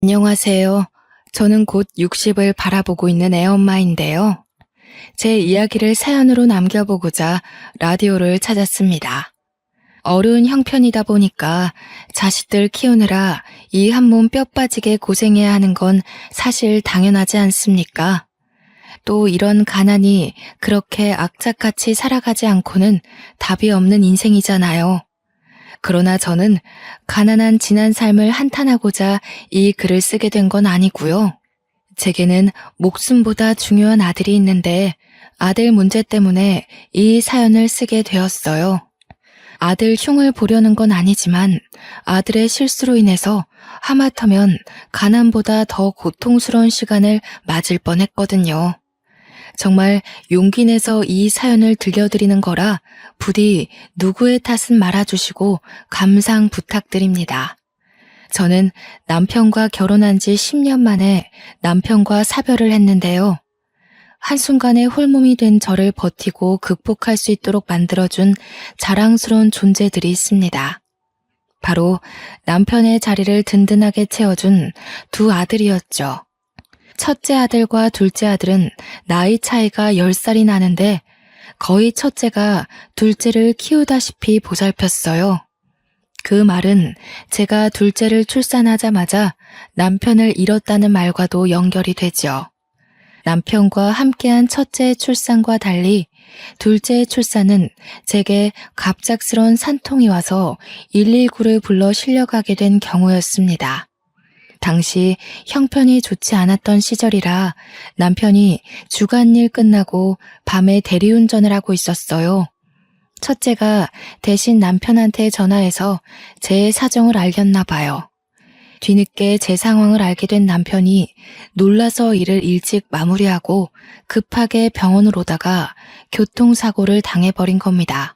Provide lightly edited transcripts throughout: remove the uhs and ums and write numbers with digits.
안녕하세요. 저는 곧 60을 바라보고 있는 애엄마인데요. 제 이야기를 사연으로 남겨보고자 라디오를 찾았습니다. 어려운 형편이다 보니까 자식들 키우느라 이 한 몸 뼈 빠지게 고생해야 하는 건 사실 당연하지 않습니까? 또 이런 가난이 그렇게 악착같이 살아가지 않고는 답이 없는 인생이잖아요. 그러나 저는 가난한 지난 삶을 한탄하고자 이 글을 쓰게 된 건 아니고요. 제게는 목숨보다 중요한 아들이 있는데 아들 문제 때문에 이 사연을 쓰게 되었어요. 아들 흉을 보려는 건 아니지만 아들의 실수로 인해서 하마터면 가난보다 더 고통스러운 시간을 맞을 뻔했거든요. 정말 용기 내서 이 사연을 들려드리는 거라 부디 누구의 탓은 말아주시고 감상 부탁드립니다. 저는 남편과 결혼한 지 10년 만에 남편과 사별을 했는데요. 한순간에 홀몸이 된 저를 버티고 극복할 수 있도록 만들어준 자랑스러운 존재들이 있습니다. 바로 남편의 자리를 든든하게 채워준 두 아들이었죠. 첫째 아들과 둘째 아들은 나이 차이가 10살이 나는데 거의 첫째가 둘째를 키우다시피 보살폈어요. 그 말은 제가 둘째를 출산하자마자 남편을 잃었다는 말과도 연결이 되죠. 남편과 함께한 첫째의 출산과 달리 둘째의 출산은 제게 갑작스런 산통이 와서 119를 불러 실려가게 된 경우였습니다. 당시 형편이 좋지 않았던 시절이라 남편이 주간일 끝나고 밤에 대리운전을 하고 있었어요. 첫째가 대신 남편한테 전화해서 제 사정을 알렸나 봐요. 뒤늦게 제 상황을 알게 된 남편이 놀라서 일을 일찍 마무리하고 급하게 병원을 오다가 교통사고를 당해버린 겁니다.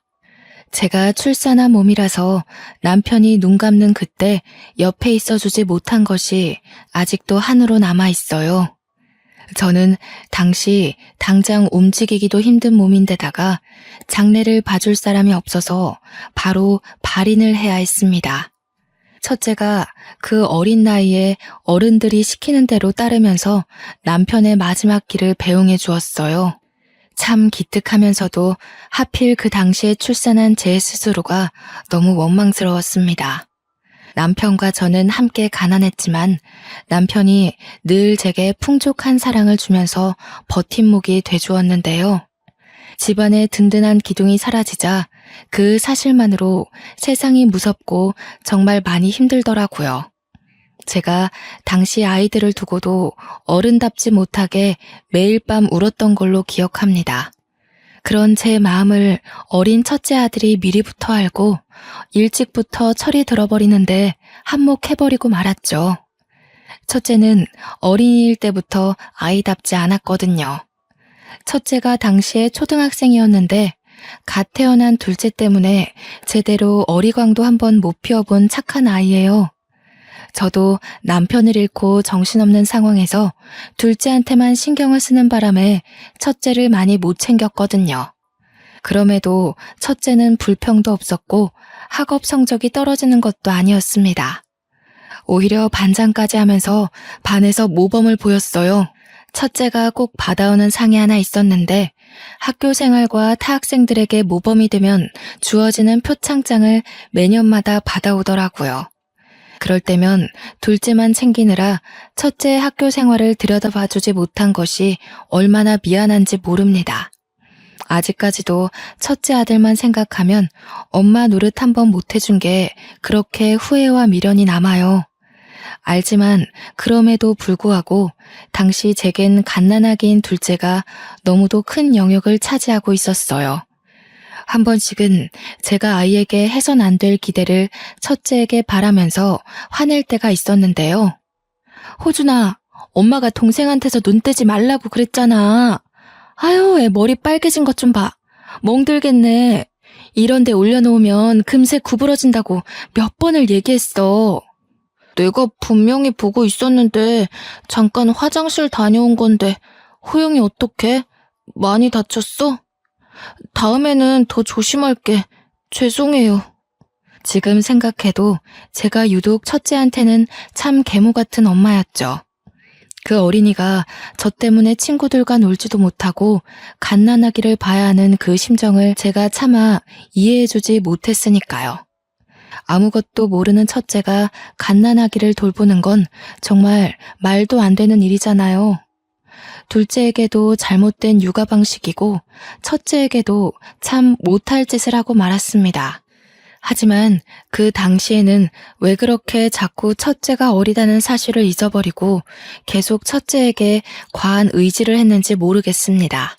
제가 출산한 몸이라서 남편이 눈 감는 그때 옆에 있어주지 못한 것이 아직도 한으로 남아있어요. 저는 당시 당장 움직이기도 힘든 몸인데다가 장례를 봐줄 사람이 없어서 바로 발인을 해야 했습니다. 첫째가 그 어린 나이에 어른들이 시키는 대로 따르면서 남편의 마지막 길을 배웅해 주었어요. 참 기특하면서도 하필 그 당시에 출산한 제 스스로가 너무 원망스러웠습니다. 남편과 저는 함께 가난했지만 남편이 늘 제게 풍족한 사랑을 주면서 버팀목이 돼주었는데요. 집안의 든든한 기둥이 사라지자 그 사실만으로 세상이 무섭고 정말 많이 힘들더라고요. 제가 당시 아이들을 두고도 어른답지 못하게 매일 밤 울었던 걸로 기억합니다. 그런 제 마음을 어린 첫째 아들이 미리부터 알고 일찍부터 철이 들어버리는데 한몫해버리고 말았죠. 첫째는 어린이일 때부터 아이답지 않았거든요. 첫째가 당시에 초등학생이었는데 갓 태어난 둘째 때문에 제대로 어리광도 한번 못 피워본 착한 아이예요. 저도 남편을 잃고 정신없는 상황에서 둘째한테만 신경을 쓰는 바람에 첫째를 많이 못 챙겼거든요. 그럼에도 첫째는 불평도 없었고 학업 성적이 떨어지는 것도 아니었습니다. 오히려 반장까지 하면서 반에서 모범을 보였어요. 첫째가 꼭 받아오는 상이 하나 있었는데 학교 생활과 타학생들에게 모범이 되면 주어지는 표창장을 매년마다 받아오더라고요. 그럴 때면 둘째만 챙기느라 첫째의 학교 생활을 들여다봐주지 못한 것이 얼마나 미안한지 모릅니다. 아직까지도 첫째 아들만 생각하면 엄마 노릇 한번 못해준 게 그렇게 후회와 미련이 남아요. 알지만 그럼에도 불구하고 당시 제겐 갓난아기인 둘째가 너무도 큰 영역을 차지하고 있었어요. 한 번씩은 제가 아이에게 해선 안 될 기대를 첫째에게 바라면서 화낼 때가 있었는데요. 호준아, 엄마가 동생한테서 눈 떼지 말라고 그랬잖아. 아유, 애 머리 빨개진 것 좀 봐. 멍들겠네. 이런 데 올려놓으면 금세 구부러진다고 몇 번을 얘기했어. 내가 분명히 보고 있었는데 잠깐 화장실 다녀온 건데 호영이 어떡해? 많이 다쳤어? 다음에는 더 조심할게. 죄송해요. 지금 생각해도 제가 유독 첫째한테는 참 계모 같은 엄마였죠. 그 어린이가 저 때문에 친구들과 놀지도 못하고 갓난아기를 봐야 하는 그 심정을 제가 차마 이해해주지 못했으니까요. 아무것도 모르는 첫째가 갓난아기를 돌보는 건 정말 말도 안 되는 일이잖아요. 둘째에게도 잘못된 육아 방식이고 첫째에게도 참 못할 짓을 하고 말았습니다. 하지만 그 당시에는 왜 그렇게 자꾸 첫째가 어리다는 사실을 잊어버리고 계속 첫째에게 과한 의지를 했는지 모르겠습니다.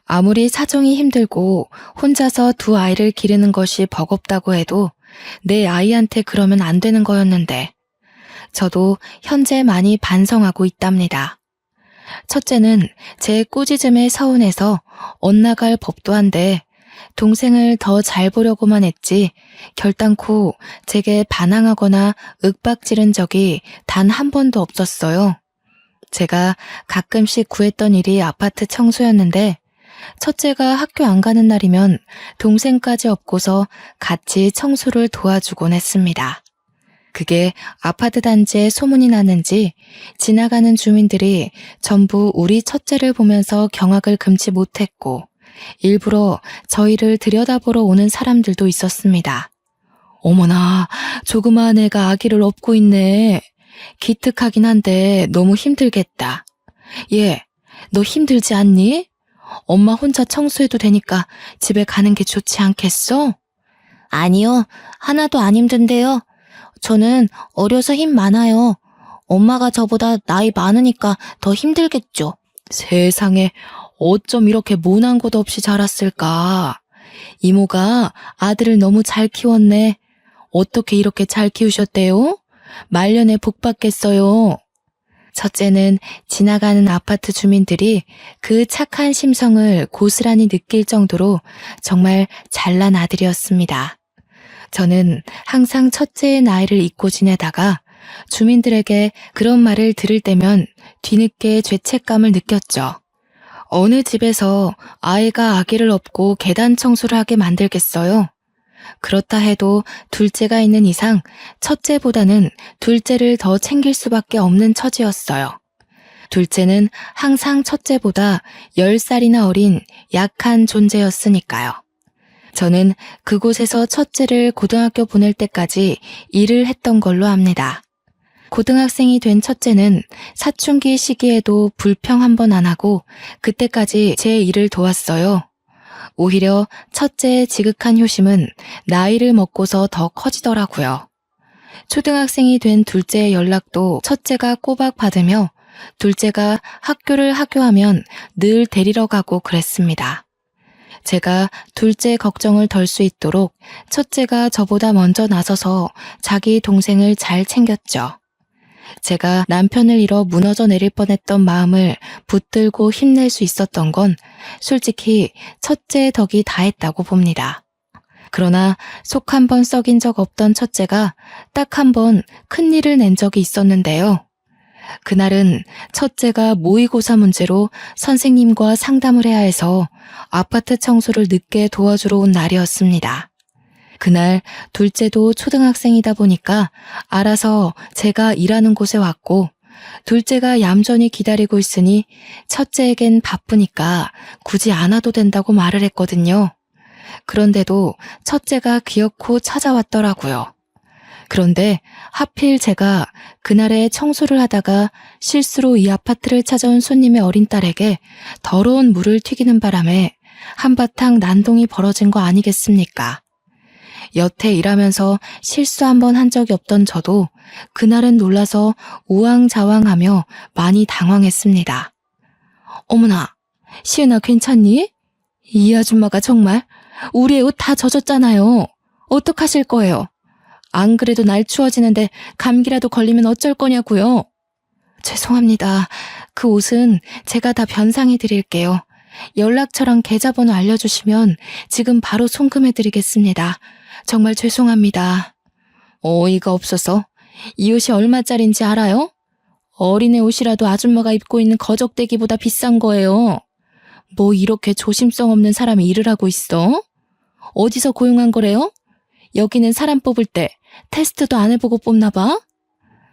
아무리 사정이 힘들고 혼자서 두 아이를 기르는 것이 버겁다고 해도 내 아이한테 그러면 안 되는 거였는데 저도 현재 많이 반성하고 있답니다. 첫째는 제 꾸짖음에 서운해서 엇나갈 법도 한데 동생을 더 잘 보려고만 했지 결단코 제게 반항하거나 윽박지른 적이 단 한 번도 없었어요. 제가 가끔씩 구했던 일이 아파트 청소였는데 첫째가 학교 안 가는 날이면 동생까지 업고서 같이 청소를 도와주곤 했습니다. 그게 아파트 단지에 소문이 났는지 지나가는 주민들이 전부 우리 첫째를 보면서 경악을 금치 못했고 일부러 저희를 들여다보러 오는 사람들도 있었습니다. 어머나, 조그마한 애가 아기를 업고 있네. 기특하긴 한데 너무 힘들겠다. 얘, 너 힘들지 않니? 엄마 혼자 청소해도 되니까 집에 가는 게 좋지 않겠어? 아니요, 하나도 안 힘든데요. 저는 어려서 힘 많아요. 엄마가 저보다 나이 많으니까 더 힘들겠죠. 세상에 어쩜 이렇게 모난 곳 없이 자랐을까? 이모가 아들을 너무 잘 키웠네. 어떻게 이렇게 잘 키우셨대요? 말년에 복 받겠어요. 첫째는 지나가는 아파트 주민들이 그 착한 심성을 고스란히 느낄 정도로 정말 잘난 아들이었습니다. 저는 항상 첫째의 나이를 잊고 지내다가 주민들에게 그런 말을 들을 때면 뒤늦게 죄책감을 느꼈죠. 어느 집에서 아이가 아기를 업고 계단 청소를 하게 만들겠어요? 그렇다 해도 둘째가 있는 이상 첫째보다는 둘째를 더 챙길 수밖에 없는 처지였어요. 둘째는 항상 첫째보다 10살이나 어린 약한 존재였으니까요. 저는 그곳에서 첫째를 고등학교 보낼 때까지 일을 했던 걸로 압니다. 고등학생이 된 첫째는 사춘기 시기에도 불평 한 번 안 하고 그때까지 제 일을 도왔어요. 오히려 첫째의 지극한 효심은 나이를 먹고서 더 커지더라고요. 초등학생이 된 둘째의 연락도 첫째가 꼬박 받으며 둘째가 학교를 하교하면 늘 데리러 가고 그랬습니다. 제가 둘째 걱정을 덜 수 있도록 첫째가 저보다 먼저 나서서 자기 동생을 잘 챙겼죠. 제가 남편을 잃어 무너져 내릴 뻔했던 마음을 붙들고 힘낼 수 있었던 건 솔직히 첫째의 덕이 다했다고 봅니다. 그러나 속 한 번 썩인 적 없던 첫째가 딱 한 번 큰일을 낸 적이 있었는데요. 그날은 첫째가 모의고사 문제로 선생님과 상담을 해야 해서 아파트 청소를 늦게 도와주러 온 날이었습니다. 그날 둘째도 초등학생이다 보니까 알아서 제가 일하는 곳에 왔고 둘째가 얌전히 기다리고 있으니 첫째에겐 바쁘니까 굳이 안 와도 된다고 말을 했거든요. 그런데도 첫째가 기어코 찾아왔더라고요. 그런데 하필 제가 그날에 청소를 하다가 실수로 이 아파트를 찾아온 손님의 어린 딸에게 더러운 물을 튀기는 바람에 한바탕 난동이 벌어진 거 아니겠습니까? 여태 일하면서 실수 한 번 한 적이 없던 저도 그날은 놀라서 우왕좌왕하며 많이 당황했습니다. 어머나, 시은아 괜찮니? 이 아줌마가 정말 우리의 옷 다 젖었잖아요. 어떡하실 거예요? 안 그래도 날 추워지는데 감기라도 걸리면 어쩔 거냐고요. 죄송합니다. 그 옷은 제가 다 변상해 드릴게요. 연락처랑 계좌번호 알려주시면 지금 바로 송금해 드리겠습니다. 정말 죄송합니다. 어이가 없어서 이 옷이 얼마짜린지 알아요? 어린애 옷이라도 아줌마가 입고 있는 거적대기보다 비싼 거예요. 뭐 이렇게 조심성 없는 사람이 일을 하고 있어? 어디서 고용한 거래요? 여기는 사람 뽑을 때 테스트도 안 해보고 뽑나 봐?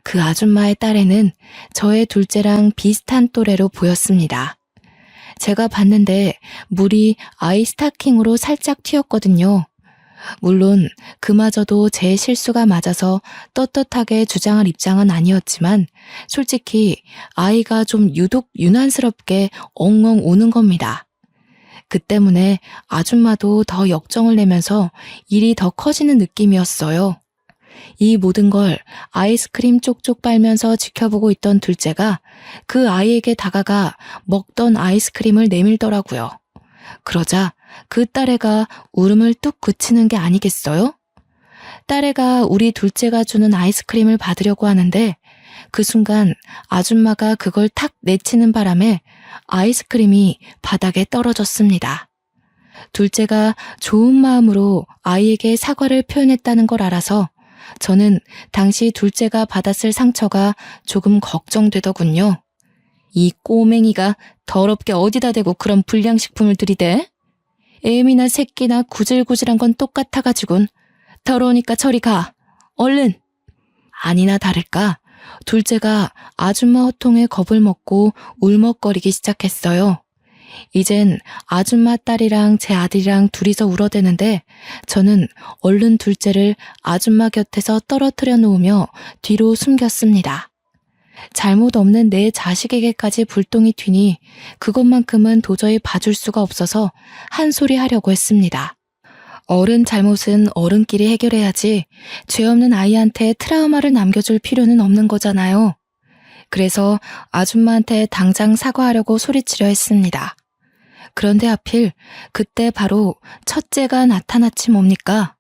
그 아줌마의 딸에는 저의 둘째랑 비슷한 또래로 보였습니다. 제가 봤는데 물이 아이 스타킹으로 살짝 튀었거든요. 물론 그마저도 제 실수가 맞아서 떳떳하게 주장할 입장은 아니었지만 솔직히 아이가 좀 유독 유난스럽게 엉엉 우는 겁니다. 그 때문에 아줌마도 더 역정을 내면서 일이 더 커지는 느낌이었어요. 이 모든 걸 아이스크림 쪽쪽 빨면서 지켜보고 있던 둘째가 그 아이에게 다가가 먹던 아이스크림을 내밀더라고요. 그러자 그 딸애가 울음을 뚝 그치는 게 아니겠어요? 딸애가 우리 둘째가 주는 아이스크림을 받으려고 하는데 그 순간 아줌마가 그걸 탁 내치는 바람에 아이스크림이 바닥에 떨어졌습니다. 둘째가 좋은 마음으로 아이에게 사과를 표현했다는 걸 알아서 저는 당시 둘째가 받았을 상처가 조금 걱정되더군요. 이 꼬맹이가 더럽게 어디다 대고 그런 불량식품을 들이대? 애미나 새끼나 구질구질한 건 똑같아가지군. 더러우니까 저리 가. 얼른. 아니나 다를까 둘째가 아줌마 호통에 겁을 먹고 울먹거리기 시작했어요. 이젠 아줌마 딸이랑 제 아들이랑 둘이서 울어대는데 저는 얼른 둘째를 아줌마 곁에서 떨어뜨려 놓으며 뒤로 숨겼습니다. 잘못 없는 내 자식에게까지 불똥이 튀니 그것만큼은 도저히 봐줄 수가 없어서 한 소리 하려고 했습니다. 어른 잘못은 어른끼리 해결해야지 죄 없는 아이한테 트라우마를 남겨줄 필요는 없는 거잖아요. 그래서 아줌마한테 당장 사과하려고 소리치려 했습니다. 그런데 하필 그때 바로 첫째가 나타났지 뭡니까?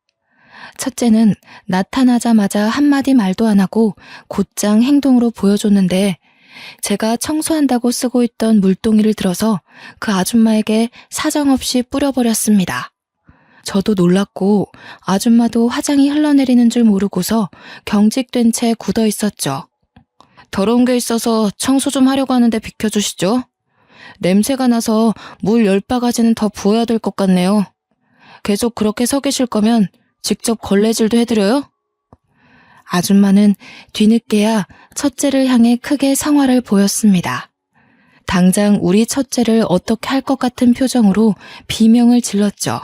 첫째는 나타나자마자 한마디 말도 안 하고 곧장 행동으로 보여줬는데 제가 청소한다고 쓰고 있던 물동이를 들어서 그 아줌마에게 사정없이 뿌려버렸습니다. 저도 놀랐고 아줌마도 화장이 흘러내리는 줄 모르고서 경직된 채 굳어 있었죠. 더러운 게 있어서 청소 좀 하려고 하는데 비켜주시죠. 냄새가 나서 물 10바가지는 더 부어야 될 것 같네요. 계속 그렇게 서 계실 거면 직접 걸레질도 해드려요? 아줌마는 뒤늦게야 첫째를 향해 크게 성화를 보였습니다. 당장 우리 첫째를 어떻게 할 것 같은 표정으로 비명을 질렀죠.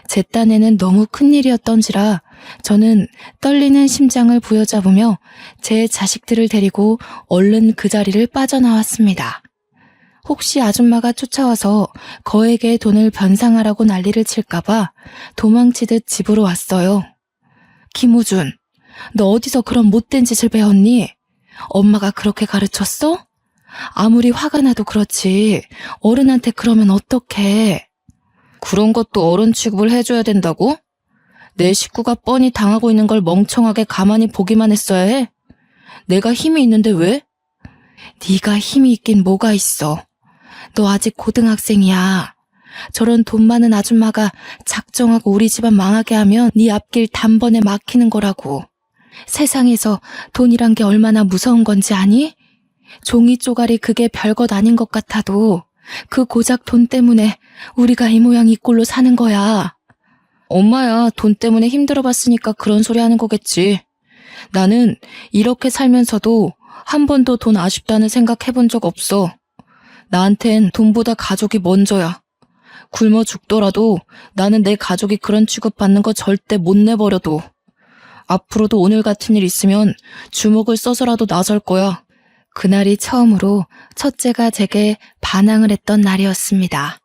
제 딴에는 너무 큰일이었던지라 저는 떨리는 심장을 부여잡으며 제 자식들을 데리고 얼른 그 자리를 빠져나왔습니다. 혹시 아줌마가 쫓아와서 거액의 돈을 변상하라고 난리를 칠까봐 도망치듯 집으로 왔어요. 김우준, 너 어디서 그런 못된 짓을 배웠니? 엄마가 그렇게 가르쳤어? 아무리 화가 나도 그렇지 어른한테 그러면 어떡해? 그런 것도 어른 취급을 해줘야 된다고? 내 식구가 뻔히 당하고 있는 걸 멍청하게 가만히 보기만 했어야 해? 내가 힘이 있는데 왜? 네가 힘이 있긴 뭐가 있어. 너 아직 고등학생이야. 저런 돈 많은 아줌마가 작정하고 우리 집안 망하게 하면 네 앞길 단번에 막히는 거라고. 세상에서 돈이란 게 얼마나 무서운 건지 아니? 종이 쪼가리 그게 별것 아닌 것 같아도 그 고작 돈 때문에 우리가 이 모양 이 꼴로 사는 거야. 엄마야 돈 때문에 힘들어봤으니까 그런 소리 하는 거겠지. 나는 이렇게 살면서도 한 번도 돈 아쉽다는 생각 해본 적 없어. 나한텐 돈보다 가족이 먼저야. 굶어 죽더라도 나는 내 가족이 그런 취급받는 거 절대 못 내버려둬. 앞으로도 오늘 같은 일 있으면 주먹을 써서라도 나설 거야. 그날이 처음으로 첫째가 제게 반항을 했던 날이었습니다.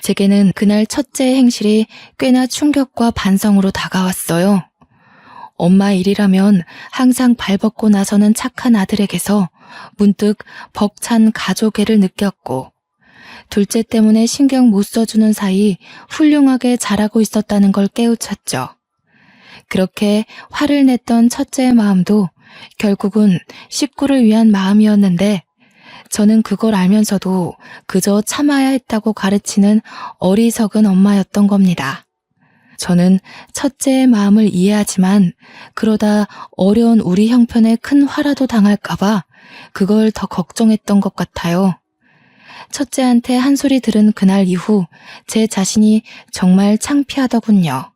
제게는 그날 첫째의 행실이 꽤나 충격과 반성으로 다가왔어요. 엄마 일이라면 항상 발벗고 나서는 착한 아들에게서 문득 벅찬 가족애를 느꼈고 둘째 때문에 신경 못 써주는 사이 훌륭하게 자라고 있었다는 걸 깨우쳤죠. 그렇게 화를 냈던 첫째의 마음도 결국은 식구를 위한 마음이었는데 저는 그걸 알면서도 그저 참아야 했다고 가르치는 어리석은 엄마였던 겁니다. 저는 첫째의 마음을 이해하지만 그러다 어려운 우리 형편에 큰 화라도 당할까봐 그걸 더 걱정했던 것 같아요. 첫째한테 한 소리 들은 그날 이후 제 자신이 정말 창피하더군요.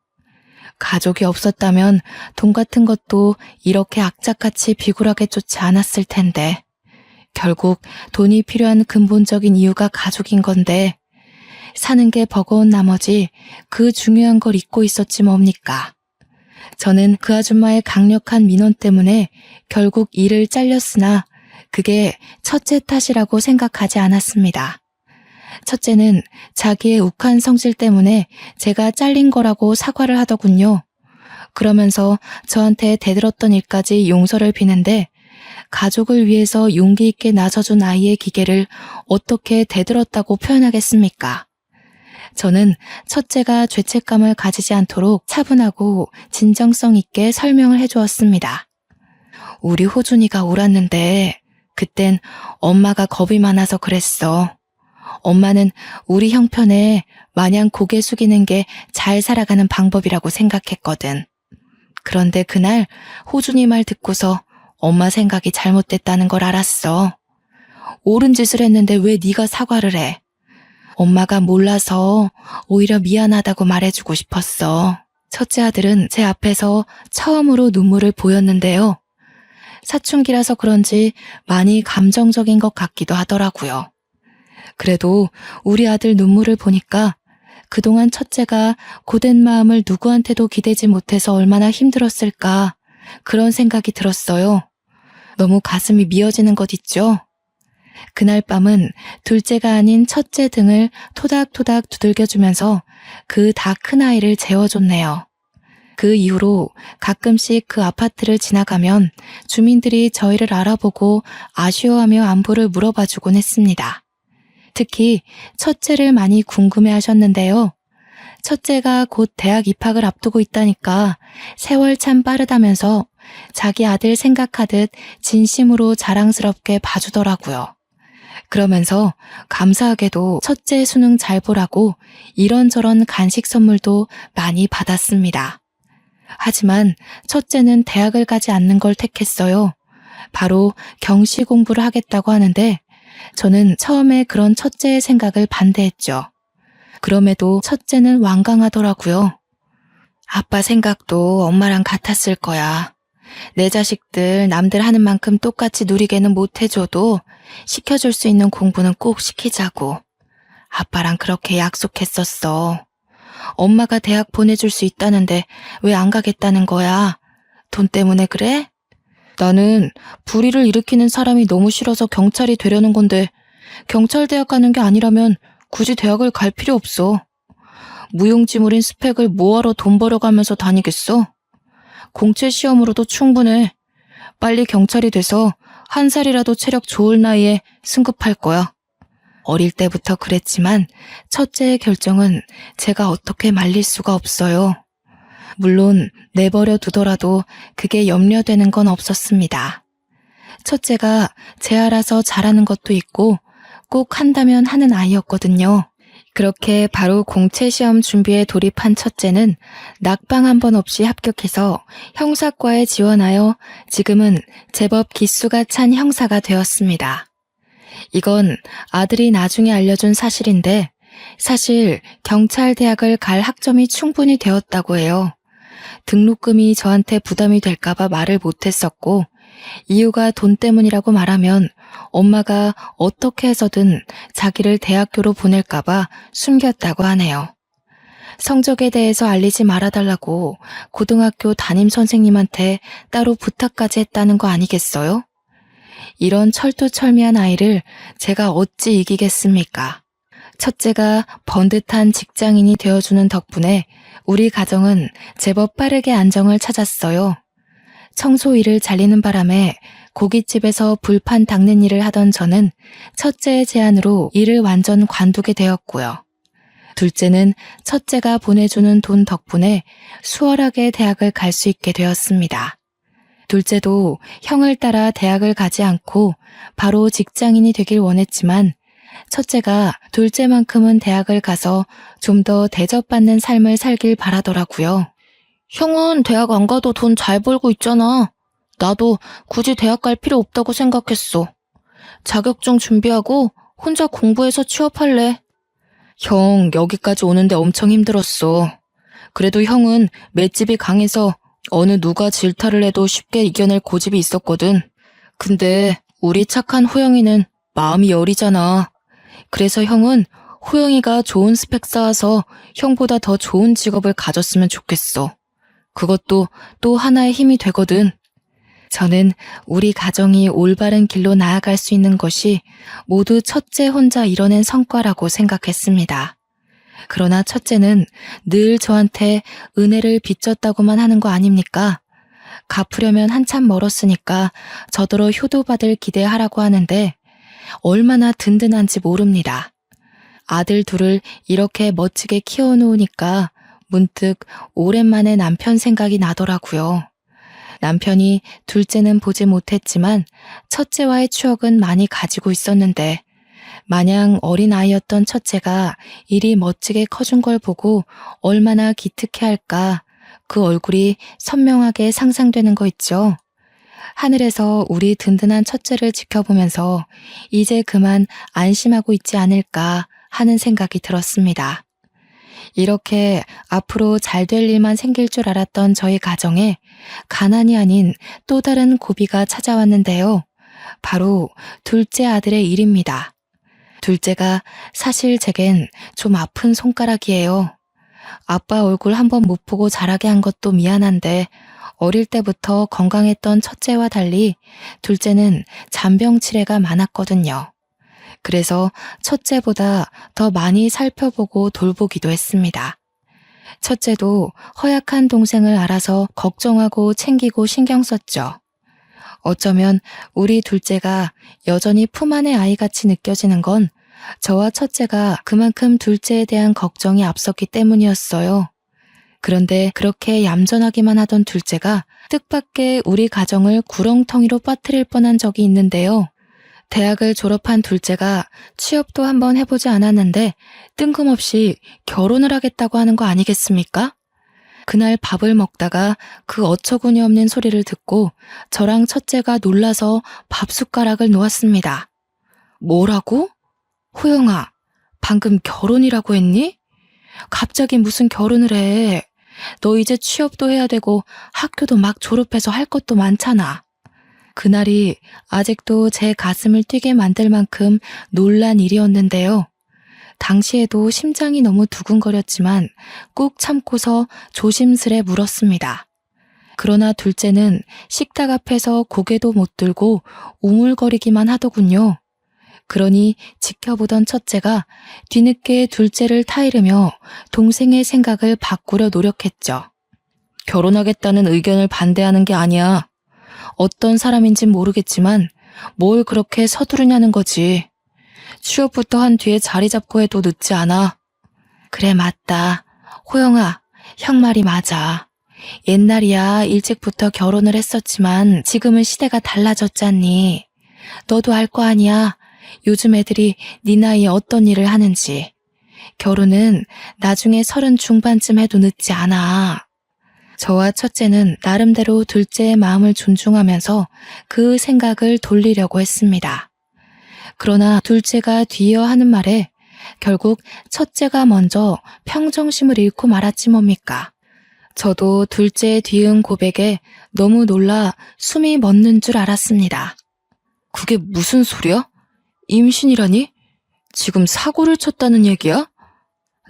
가족이 없었다면 돈 같은 것도 이렇게 악착같이 비굴하게 쫓지 않았을 텐데. 결국 돈이 필요한 근본적인 이유가 가족인 건데 사는 게 버거운 나머지 그 중요한 걸 잊고 있었지 뭡니까. 저는 그 아줌마의 강력한 민원 때문에 결국 일을 잘렸으나 그게 첫째 탓이라고 생각하지 않았습니다. 첫째는 자기의 욱한 성질 때문에 제가 잘린 거라고 사과를 하더군요. 그러면서 저한테 대들었던 일까지 용서를 비는데 가족을 위해서 용기 있게 나서준 아이의 기계를 어떻게 대들었다고 표현하겠습니까? 저는 첫째가 죄책감을 가지지 않도록 차분하고 진정성 있게 설명을 해주었습니다. 우리 호준이가 울었는데 그땐 엄마가 겁이 많아서 그랬어. 엄마는 우리 형편에 마냥 고개 숙이는 게 잘 살아가는 방법이라고 생각했거든. 그런데 그날 호준이 말 듣고서 엄마 생각이 잘못됐다는 걸 알았어. 옳은 짓을 했는데 왜 네가 사과를 해? 엄마가 몰라서 오히려 미안하다고 말해주고 싶었어. 첫째 아들은 제 앞에서 처음으로 눈물을 보였는데요. 사춘기라서 그런지 많이 감정적인 것 같기도 하더라고요. 그래도 우리 아들 눈물을 보니까 그동안 첫째가 고된 마음을 누구한테도 기대지 못해서 얼마나 힘들었을까 그런 생각이 들었어요. 너무 가슴이 미어지는 것 있죠? 그날 밤은 둘째가 아닌 첫째 등을 토닥토닥 두들겨주면서 그 다 큰 아이를 재워줬네요. 그 이후로 가끔씩 그 아파트를 지나가면 주민들이 저희를 알아보고 아쉬워하며 안부를 물어봐주곤 했습니다. 특히 첫째를 많이 궁금해하셨는데요. 첫째가 곧 대학 입학을 앞두고 있다니까 세월 참 빠르다면서 자기 아들 생각하듯 진심으로 자랑스럽게 봐주더라고요. 그러면서 감사하게도 첫째 수능 잘 보라고 이런저런 간식 선물도 많이 받았습니다. 하지만 첫째는 대학을 가지 않는 걸 택했어요. 바로 경시 공부를 하겠다고 하는데 저는 처음에 그런 첫째의 생각을 반대했죠. 그럼에도 첫째는 완강하더라고요. 아빠 생각도 엄마랑 같았을 거야. 내 자식들 남들 하는 만큼 똑같이 누리게는 못해줘도 시켜줄 수 있는 공부는 꼭 시키자고. 아빠랑 그렇게 약속했었어. 엄마가 대학 보내줄 수 있다는데 왜 안 가겠다는 거야? 돈 때문에 그래? 나는 불의를 일으키는 사람이 너무 싫어서 경찰이 되려는 건데 경찰대학 가는 게 아니라면 굳이 대학을 갈 필요 없어. 무용지물인 스펙을 뭐하러 돈 벌어가면서 다니겠어? 공채 시험으로도 충분해. 빨리 경찰이 돼서 한 살이라도 체력 좋을 나이에 승급할 거야. 어릴 때부터 그랬지만 첫째의 결정은 제가 어떻게 말릴 수가 없어요. 물론 내버려 두더라도 그게 염려되는 건 없었습니다. 첫째가 제 알아서 잘하는 것도 있고 꼭 한다면 하는 아이였거든요. 그렇게 바로 공채 시험 준비에 돌입한 첫째는 낙방 한 번 없이 합격해서 형사과에 지원하여 지금은 제법 기수가 찬 형사가 되었습니다. 이건 아들이 나중에 알려준 사실인데 사실 경찰대학을 갈 학점이 충분히 되었다고 해요. 등록금이 저한테 부담이 될까봐 말을 못했었고 이유가 돈 때문이라고 말하면 엄마가 어떻게 해서든 자기를 대학교로 보낼까봐 숨겼다고 하네요. 성적에 대해서 알리지 말아달라고 고등학교 담임 선생님한테 따로 부탁까지 했다는 거 아니겠어요? 이런 철두철미한 아이를 제가 어찌 이기겠습니까? 첫째가 번듯한 직장인이 되어주는 덕분에 우리 가정은 제법 빠르게 안정을 찾았어요. 청소 일을 잘리는 바람에 고깃집에서 불판 닦는 일을 하던 저는 첫째의 제안으로 일을 완전 관두게 되었고요. 둘째는 첫째가 보내주는 돈 덕분에 수월하게 대학을 갈 수 있게 되었습니다. 둘째도 형을 따라 대학을 가지 않고 바로 직장인이 되길 원했지만 첫째가 둘째만큼은 대학을 가서 좀 더 대접받는 삶을 살길 바라더라고요. 형은 대학 안 가도 돈 잘 벌고 있잖아. 나도 굳이 대학 갈 필요 없다고 생각했어. 자격증 준비하고 혼자 공부해서 취업할래. 형, 여기까지 오는데 엄청 힘들었어. 그래도 형은 맷집이 강해서 어느 누가 질타를 해도 쉽게 이겨낼 고집이 있었거든. 근데 우리 착한 호영이는 마음이 여리잖아. 그래서 형은 호영이가 좋은 스펙 쌓아서 형보다 더 좋은 직업을 가졌으면 좋겠어. 그것도 또 하나의 힘이 되거든. 저는 우리 가정이 올바른 길로 나아갈 수 있는 것이 모두 첫째 혼자 이뤄낸 성과라고 생각했습니다. 그러나 첫째는 늘 저한테 은혜를 빚졌다고만 하는 거 아닙니까? 갚으려면 한참 멀었으니까 저더러 효도받을 기대하라고 하는데 얼마나 든든한지 모릅니다. 아들 둘을 이렇게 멋지게 키워놓으니까 문득 오랜만에 남편 생각이 나더라고요. 남편이 둘째는 보지 못했지만 첫째와의 추억은 많이 가지고 있었는데 마냥 어린아이였던 첫째가 이리 멋지게 커준 걸 보고 얼마나 기특해할까 그 얼굴이 선명하게 상상되는 거 있죠. 하늘에서 우리 든든한 첫째를 지켜보면서 이제 그만 안심하고 있지 않을까 하는 생각이 들었습니다. 이렇게 앞으로 잘 될 일만 생길 줄 알았던 저희 가정에 가난이 아닌 또 다른 고비가 찾아왔는데요. 바로 둘째 아들의 일입니다. 둘째가 사실 제겐 좀 아픈 손가락이에요. 아빠 얼굴 한번 못 보고 자라게 한 것도 미안한데 어릴 때부터 건강했던 첫째와 달리 둘째는 잔병치레가 많았거든요. 그래서 첫째보다 더 많이 살펴보고 돌보기도 했습니다. 첫째도 허약한 동생을 알아서 걱정하고 챙기고 신경 썼죠. 어쩌면 우리 둘째가 여전히 품 안의 아이같이 느껴지는 건 저와 첫째가 그만큼 둘째에 대한 걱정이 앞섰기 때문이었어요. 그런데 그렇게 얌전하기만 하던 둘째가 뜻밖의 우리 가정을 구렁텅이로 빠뜨릴 뻔한 적이 있는데요. 대학을 졸업한 둘째가 취업도 한번 해보지 않았는데 뜬금없이 결혼을 하겠다고 하는 거 아니겠습니까? 그날 밥을 먹다가 그 어처구니 없는 소리를 듣고 저랑 첫째가 놀라서 밥숟가락을 놓았습니다. 뭐라고? 호영아, 방금 결혼이라고 했니? 갑자기 무슨 결혼을 해? 너 이제 취업도 해야 되고 학교도 막 졸업해서 할 것도 많잖아. 그날이 아직도 제 가슴을 뛰게 만들 만큼 놀란 일이었는데요. 당시에도 심장이 너무 두근거렸지만 꾹 참고서 조심스레 물었습니다. 그러나 둘째는 식탁 앞에서 고개도 못 들고 우물거리기만 하더군요. 그러니 지켜보던 첫째가 뒤늦게 둘째를 타이르며 동생의 생각을 바꾸려 노력했죠. 결혼하겠다는 의견을 반대하는 게 아니야. 어떤 사람인진 모르겠지만 뭘 그렇게 서두르냐는 거지. 취업부터 한 뒤에 자리 잡고 해도 늦지 않아. 그래, 맞다. 호영아, 형 말이 맞아. 옛날이야 일찍부터 결혼을 했었지만 지금은 시대가 달라졌잖니. 너도 알 거 아니야. 요즘 애들이 네 나이에 어떤 일을 하는지. 결혼은 나중에 30 중반쯤 해도 늦지 않아. 저와 첫째는 나름대로 둘째의 마음을 존중하면서 그 생각을 돌리려고 했습니다. 그러나 둘째가 뒤이어 하는 말에 결국 첫째가 먼저 평정심을 잃고 말았지 뭡니까. 저도 둘째의 뒤은 고백에 너무 놀라 숨이 멎는 줄 알았습니다. 그게 무슨 소리야? 임신이라니? 지금 사고를 쳤다는 얘기야?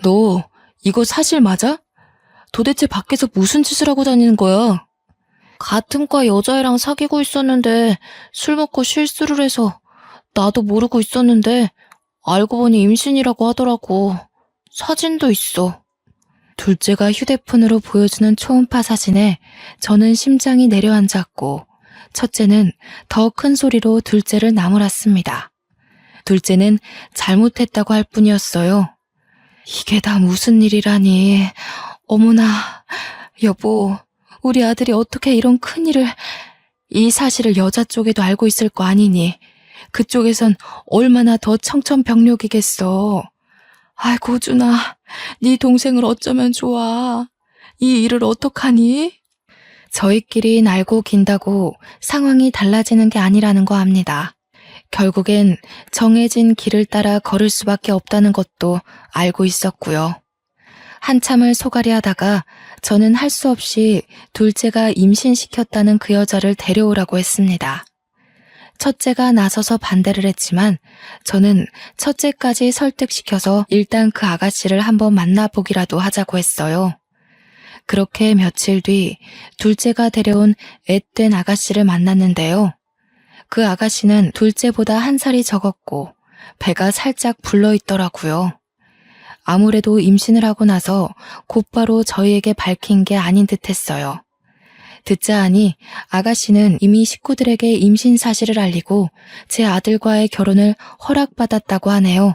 너 이거 사실 맞아? 도대체 밖에서 무슨 짓을 하고 다니는 거야? 같은 과 여자애랑 사귀고 있었는데 술 먹고 실수를 해서 나도 모르고 있었는데 알고 보니 임신이라고 하더라고. 사진도 있어. 둘째가 휴대폰으로 보여주는 초음파 사진에 저는 심장이 내려앉았고 첫째는 더 큰 소리로 둘째를 나무랐습니다. 둘째는 잘못했다고 할 뿐이었어요. 이게 다 무슨 일이라니. 어머나, 여보, 우리 아들이 어떻게 이런 큰일을... 이 사실을 여자 쪽에도 알고 있을 거 아니니. 그쪽에선 얼마나 더 청천벽력이겠어. 아이고, 준아, 네 동생을 어쩌면 좋아. 이 일을 어떡하니? 저희끼리 날고 긴다고 상황이 달라지는 게 아니라는 거 압니다. 결국엔 정해진 길을 따라 걸을 수밖에 없다는 것도 알고 있었고요. 한참을 소갈이 하다가 저는 할 수 없이 둘째가 임신시켰다는 그 여자를 데려오라고 했습니다. 첫째가 나서서 반대를 했지만 저는 첫째까지 설득시켜서 일단 그 아가씨를 한번 만나보기라도 하자고 했어요. 그렇게 며칠 뒤 둘째가 데려온 앳된 아가씨를 만났는데요. 그 아가씨는 둘째보다 한 살이 적었고 배가 살짝 불러있더라고요. 아무래도 임신을 하고 나서 곧바로 저희에게 밝힌 게 아닌 듯 했어요. 듣자 하니 아가씨는 이미 식구들에게 임신 사실을 알리고 제 아들과의 결혼을 허락받았다고 하네요.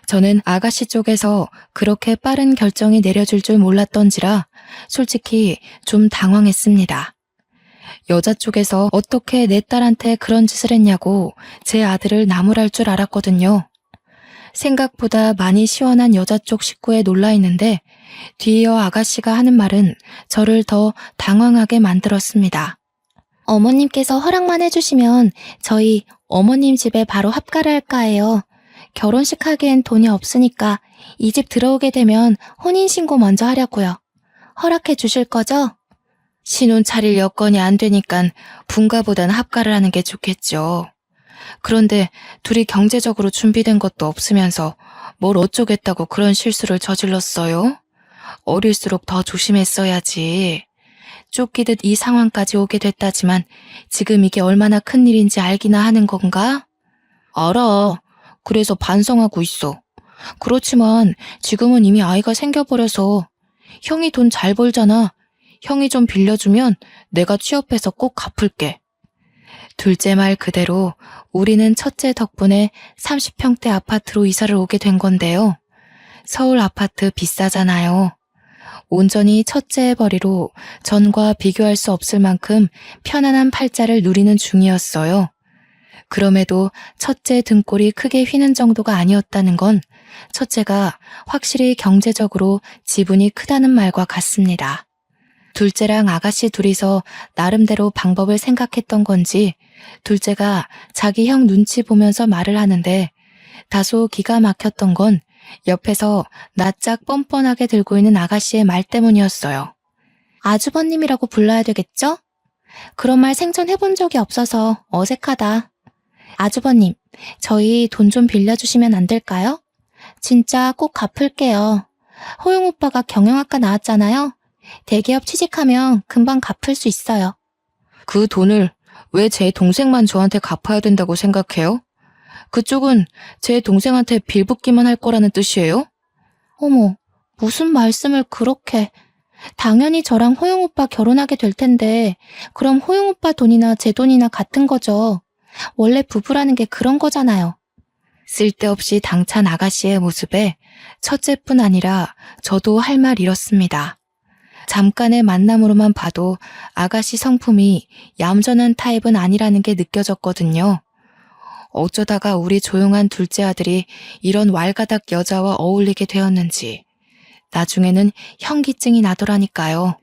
저는 아가씨 쪽에서 그렇게 빠른 결정이 내려질 줄 몰랐던지라 솔직히 좀 당황했습니다. 여자 쪽에서 어떻게 내 딸한테 그런 짓을 했냐고 제 아들을 나무랄 줄 알았거든요. 생각보다 많이 시원한 여자 쪽 식구에 놀라 있는데 뒤이어 아가씨가 하는 말은 저를 더 당황하게 만들었습니다. 어머님께서 허락만 해주시면 저희 어머님 집에 바로 합가를 할까 해요. 결혼식 하기엔 돈이 없으니까 이 집 들어오게 되면 혼인신고 먼저 하려고요. 허락해 주실 거죠? 신혼 차릴 여건이 안 되니깐 분가보단 합가를 하는 게 좋겠죠. 그런데 둘이 경제적으로 준비된 것도 없으면서 뭘 어쩌겠다고 그런 실수를 저질렀어요? 어릴수록 더 조심했어야지. 쫓기듯 이 상황까지 오게 됐다지만 지금 이게 얼마나 큰일인지 알기나 하는 건가? 알아. 그래서 반성하고 있어. 그렇지만 지금은 이미 아이가 생겨버려서 형이 돈 잘 벌잖아. 형이 좀 빌려주면 내가 취업해서 꼭 갚을게. 둘째 말 그대로 우리는 첫째 덕분에 30평대 아파트로 이사를 오게 된 건데요. 서울 아파트 비싸잖아요. 온전히 첫째의 벌이로 전과 비교할 수 없을 만큼 편안한 팔자를 누리는 중이었어요. 그럼에도 첫째 등골이 크게 휘는 정도가 아니었다는 건 첫째가 확실히 경제적으로 지분이 크다는 말과 같습니다. 둘째랑 아가씨 둘이서 나름대로 방법을 생각했던 건지 둘째가 자기 형 눈치 보면서 말을 하는데 다소 기가 막혔던 건 옆에서 낯짝 뻔뻔하게 들고 있는 아가씨의 말 때문이었어요. 아주버님이라고 불러야 되겠죠? 그런 말 생전 해본 적이 없어서 어색하다. 아주버님, 저희 돈 좀 빌려주시면 안 될까요? 진짜 꼭 갚을게요. 호용 오빠가 경영학과 나왔잖아요. 대기업 취직하면 금방 갚을 수 있어요. 그 돈을 왜 제 동생만 저한테 갚아야 된다고 생각해요? 그쪽은 제 동생한테 빌붙기만 할 거라는 뜻이에요? 어머, 무슨 말씀을 그렇게... 당연히 저랑 호용 오빠 결혼하게 될 텐데 그럼 호용 오빠 돈이나 제 돈이나 같은 거죠. 원래 부부라는 게 그런 거잖아요. 쓸데없이 당찬 아가씨의 모습에 첫째뿐 아니라 저도 할 말 잃었습니다. 잠깐의 만남으로만 봐도 아가씨 성품이 얌전한 타입은 아니라는 게 느껴졌거든요. 어쩌다가 우리 조용한 둘째 아들이 이런 왈가닥 여자와 어울리게 되었는지 나중에는 현기증이 나더라니까요.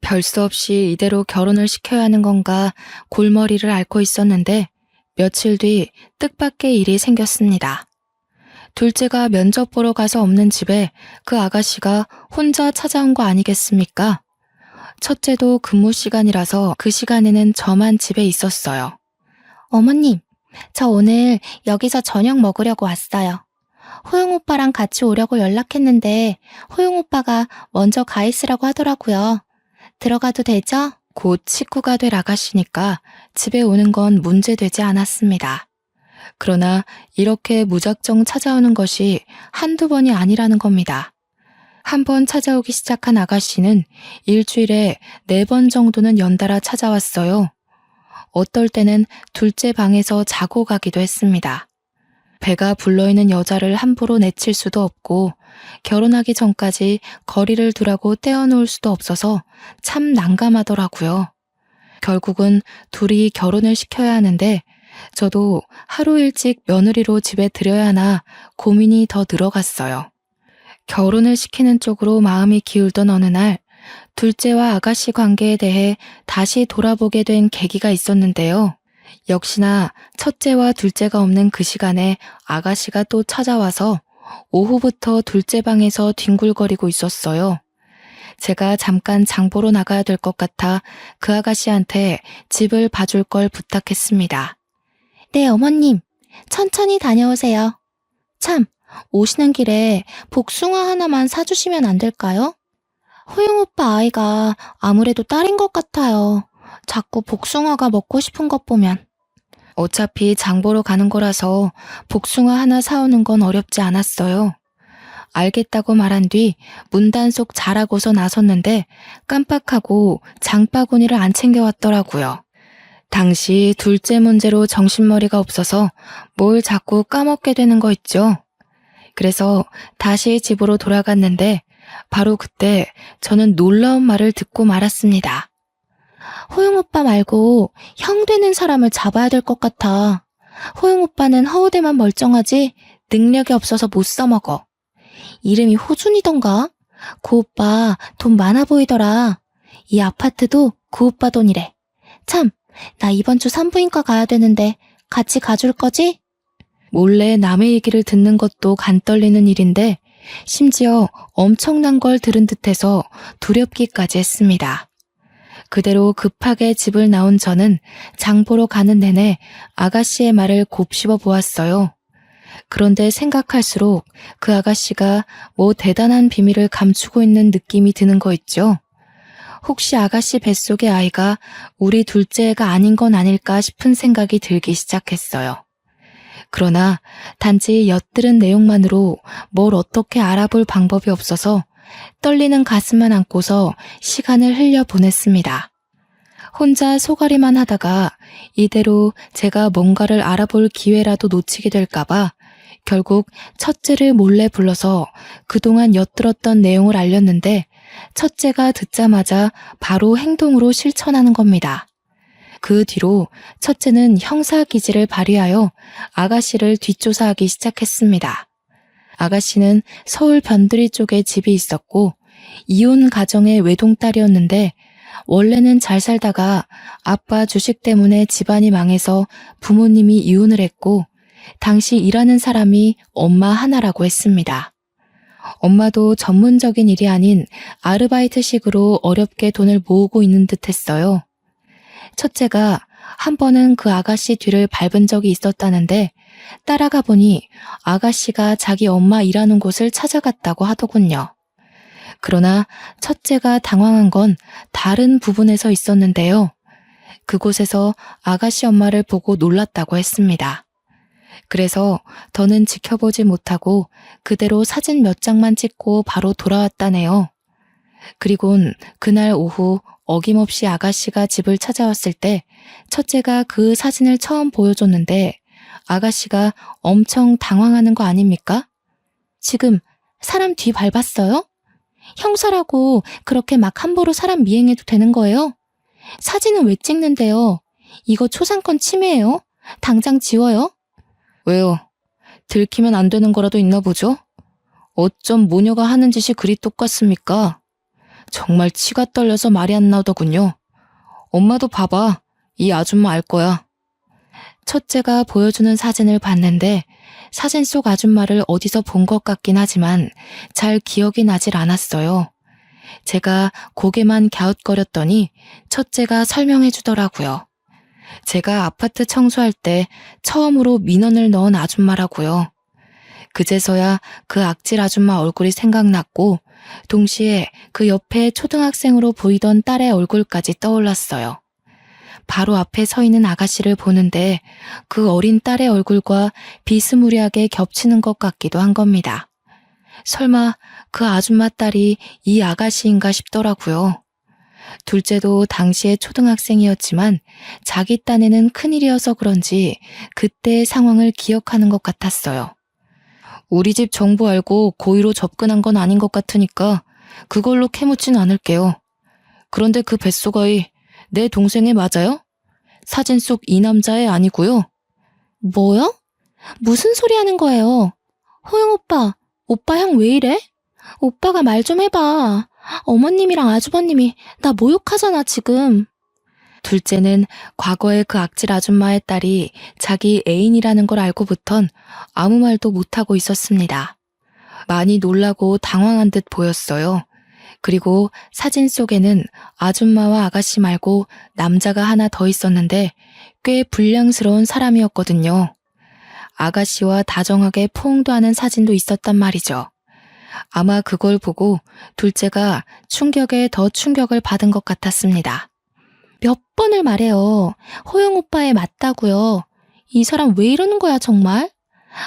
별 수 없이 이대로 결혼을 시켜야 하는 건가 골머리를 앓고 있었는데 며칠 뒤 뜻밖의 일이 생겼습니다. 둘째가 면접 보러 가서 없는 집에 그 아가씨가 혼자 찾아온 거 아니겠습니까? 첫째도 근무 시간이라서 그 시간에는 저만 집에 있었어요. 어머님, 저 오늘 여기서 저녁 먹으려고 왔어요. 호용 오빠랑 같이 오려고 연락했는데 호용 오빠가 먼저 가 있으라고 하더라고요. 들어가도 되죠? 곧 식구가 될 아가씨니까 집에 오는 건 문제되지 않았습니다. 그러나 이렇게 무작정 찾아오는 것이 한두 번이 아니라는 겁니다. 한 번 찾아오기 시작한 아가씨는 일주일에 4번 정도는 연달아 찾아왔어요. 어떨 때는 둘째 방에서 자고 가기도 했습니다. 배가 불러있는 여자를 함부로 내칠 수도 없고 결혼하기 전까지 거리를 두라고 떼어놓을 수도 없어서 참 난감하더라고요. 결국은 둘이 결혼을 시켜야 하는데 저도 하루 일찍 며느리로 집에 들여야 하나 고민이 더 늘어갔어요. 결혼을 시키는 쪽으로 마음이 기울던 어느 날 둘째와 아가씨 관계에 대해 다시 돌아보게 된 계기가 있었는데요. 역시나 첫째와 둘째가 없는 그 시간에 아가씨가 또 찾아와서 오후부터 둘째 방에서 뒹굴거리고 있었어요. 제가 잠깐 장보러 나가야 될 것 같아 그 아가씨한테 집을 봐줄 걸 부탁했습니다. 네, 어머님. 천천히 다녀오세요. 참, 오시는 길에 복숭아 하나만 사주시면 안 될까요? 호영 오빠 아이가 아무래도 딸인 것 같아요. 자꾸 복숭아가 먹고 싶은 것 보면. 어차피 장보러 가는 거라서 복숭아 하나 사오는 건 어렵지 않았어요. 알겠다고 말한 뒤 문단속 잘하고서 나섰는데 깜빡하고 장바구니를 안 챙겨왔더라고요. 당시 둘째 문제로 정신머리가 없어서 뭘 자꾸 까먹게 되는 거 있죠. 그래서 다시 집으로 돌아갔는데 바로 그때 저는 놀라운 말을 듣고 말았습니다. 호영 오빠 말고 형 되는 사람을 잡아야 될 것 같아. 호영 오빠는 허우대만 멀쩡하지 능력이 없어서 못 써먹어. 이름이 호준이던가? 그 오빠 돈 많아 보이더라. 이 아파트도 그 오빠 돈이래. 참, 나 이번 주 산부인과 가야 되는데 같이 가줄 거지? 몰래 남의 얘기를 듣는 것도 간 떨리는 일인데 심지어 엄청난 걸 들은 듯해서 두렵기까지 했습니다. 그대로 급하게 집을 나온 저는 장 보러 가는 내내 아가씨의 말을 곱씹어 보았어요. 그런데 생각할수록 그 아가씨가 뭐 대단한 비밀을 감추고 있는 느낌이 드는 거 있죠. 혹시 아가씨 뱃속의 아이가 우리 둘째 애가 아닌 건 아닐까 싶은 생각이 들기 시작했어요. 그러나 단지 엿들은 내용만으로 뭘 어떻게 알아볼 방법이 없어서 떨리는 가슴만 안고서 시간을 흘려보냈습니다. 혼자 소가리만 하다가 이대로 제가 뭔가를 알아볼 기회라도 놓치게 될까봐 결국 첫째를 몰래 불러서 그동안 엿들었던 내용을 알렸는데 첫째가 듣자마자 바로 행동으로 실천하는 겁니다. 그 뒤로 첫째는 형사 기질을 발휘하여 아가씨를 뒷조사하기 시작했습니다. 아가씨는 서울 변두리 쪽에 집이 있었고 이혼 가정의 외동딸이었는데 원래는 잘 살다가 아빠 주식 때문에 집안이 망해서 부모님이 이혼을 했고 당시 일하는 사람이 엄마 하나라고 했습니다. 엄마도 전문적인 일이 아닌 아르바이트식으로 어렵게 돈을 모으고 있는 듯 했어요. 첫째가 한 번은 그 아가씨 뒤를 밟은 적이 있었다는데 따라가 보니 아가씨가 자기 엄마 일하는 곳을 찾아갔다고 하더군요. 그러나 첫째가 당황한 건 다른 부분에서 있었는데요. 그곳에서 아가씨 엄마를 보고 놀랐다고 했습니다. 그래서 더는 지켜보지 못하고 그대로 사진 몇 장만 찍고 바로 돌아왔다네요. 그리곤 그날 오후 어김없이 아가씨가 집을 찾아왔을 때 첫째가 그 사진을 처음 보여줬는데 아가씨가 엄청 당황하는 거 아닙니까? 지금 사람 뒤 밟았어요? 형사라고 그렇게 막 함부로 사람 미행해도 되는 거예요? 사진은 왜 찍는데요? 이거 초상권 침해예요? 당장 지워요? 왜요? 들키면 안 되는 거라도 있나 보죠? 어쩜 모녀가 하는 짓이 그리 똑같습니까? 정말 치가 떨려서 말이 안 나오더군요. 엄마도 봐봐. 이 아줌마 알 거야. 첫째가 보여주는 사진을 봤는데 사진 속 아줌마를 어디서 본 것 같긴 하지만 잘 기억이 나질 않았어요. 제가 고개만 갸웃거렸더니 첫째가 설명해 주더라고요. 제가 아파트 청소할 때 처음으로 민원을 넣은 아줌마라고요. 그제서야 그 악질 아줌마 얼굴이 생각났고 동시에 그 옆에 초등학생으로 보이던 딸의 얼굴까지 떠올랐어요. 바로 앞에 서 있는 아가씨를 보는데 그 어린 딸의 얼굴과 비스무리하게 겹치는 것 같기도 한 겁니다. 설마 그 아줌마 딸이 이 아가씨인가 싶더라고요. 둘째도 당시에 초등학생이었지만 자기 딴에는 큰일이어서 그런지 그때의 상황을 기억하는 것 같았어요. 우리 집 정보 알고 고의로 접근한 건 아닌 것 같으니까 그걸로 캐묻진 않을게요. 그런데 그 뱃속 아이 내 동생애 맞아요? 사진 속 이 남자애 아니고요. 뭐요? 무슨 소리 하는 거예요? 호영 오빠, 오빠 형 왜 이래? 오빠가 말 좀 해봐. 어머님이랑 아주버님이 나 모욕하잖아 지금. 둘째는 과거에 그 악질 아줌마의 딸이 자기 애인이라는 걸 알고부턴 아무 말도 못하고 있었습니다. 많이 놀라고 당황한 듯 보였어요. 그리고 사진 속에는 아줌마와 아가씨 말고 남자가 하나 더 있었는데 꽤 불량스러운 사람이었거든요. 아가씨와 다정하게 포옹도 하는 사진도 있었단 말이죠. 아마 그걸 보고 둘째가 충격에 더 충격을 받은 것 같았습니다. 몇 번을 말해요. 호영 오빠에 맞다고요. 이 사람 왜 이러는 거야 정말?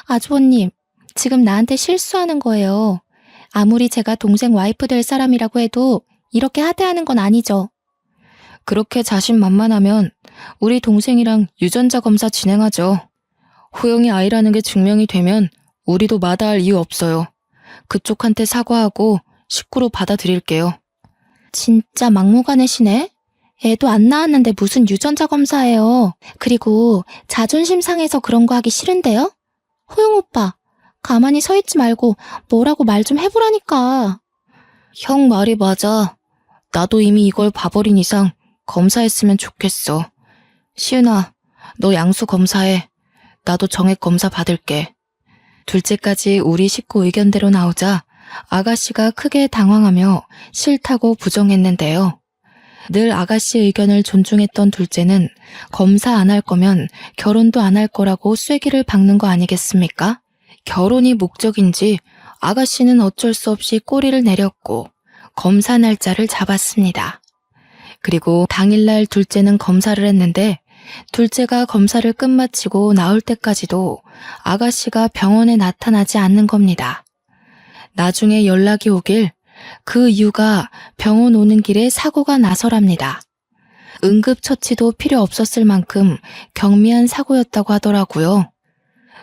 아주버님, 지금 나한테 실수하는 거예요. 아무리 제가 동생 와이프 될 사람이라고 해도 이렇게 하대하는 건 아니죠. 그렇게 자신만만하면 우리 동생이랑 유전자 검사 진행하죠. 호영이 아이라는 게 증명이 되면 우리도 마다할 이유 없어요. 그쪽한테 사과하고 식구로 받아들일게요. 진짜 막무가내시네? 애도 안 낳았는데 무슨 유전자 검사예요. 그리고 자존심 상해서 그런 거 하기 싫은데요? 호영 오빠, 가만히 서 있지 말고 뭐라고 말 좀 해보라니까. 형 말이 맞아. 나도 이미 이걸 봐버린 이상 검사했으면 좋겠어. 시은아, 너 양수 검사해. 나도 정액 검사 받을게. 둘째까지 우리 식구 의견대로 나오자 아가씨가 크게 당황하며 싫다고 부정했는데요. 늘 아가씨 의견을 존중했던 둘째는 검사 안 할 거면 결혼도 안 할 거라고 쐐기를 박는 거 아니겠습니까? 결혼이 목적인지 아가씨는 어쩔 수 없이 꼬리를 내렸고 검사 날짜를 잡았습니다. 그리고 당일날 둘째는 검사를 했는데 둘째가 검사를 끝마치고 나올 때까지도 아가씨가 병원에 나타나지 않는 겁니다. 나중에 연락이 오길 그 이유가 병원 오는 길에 사고가 나서랍니다. 응급처치도 필요 없었을 만큼 경미한 사고였다고 하더라고요.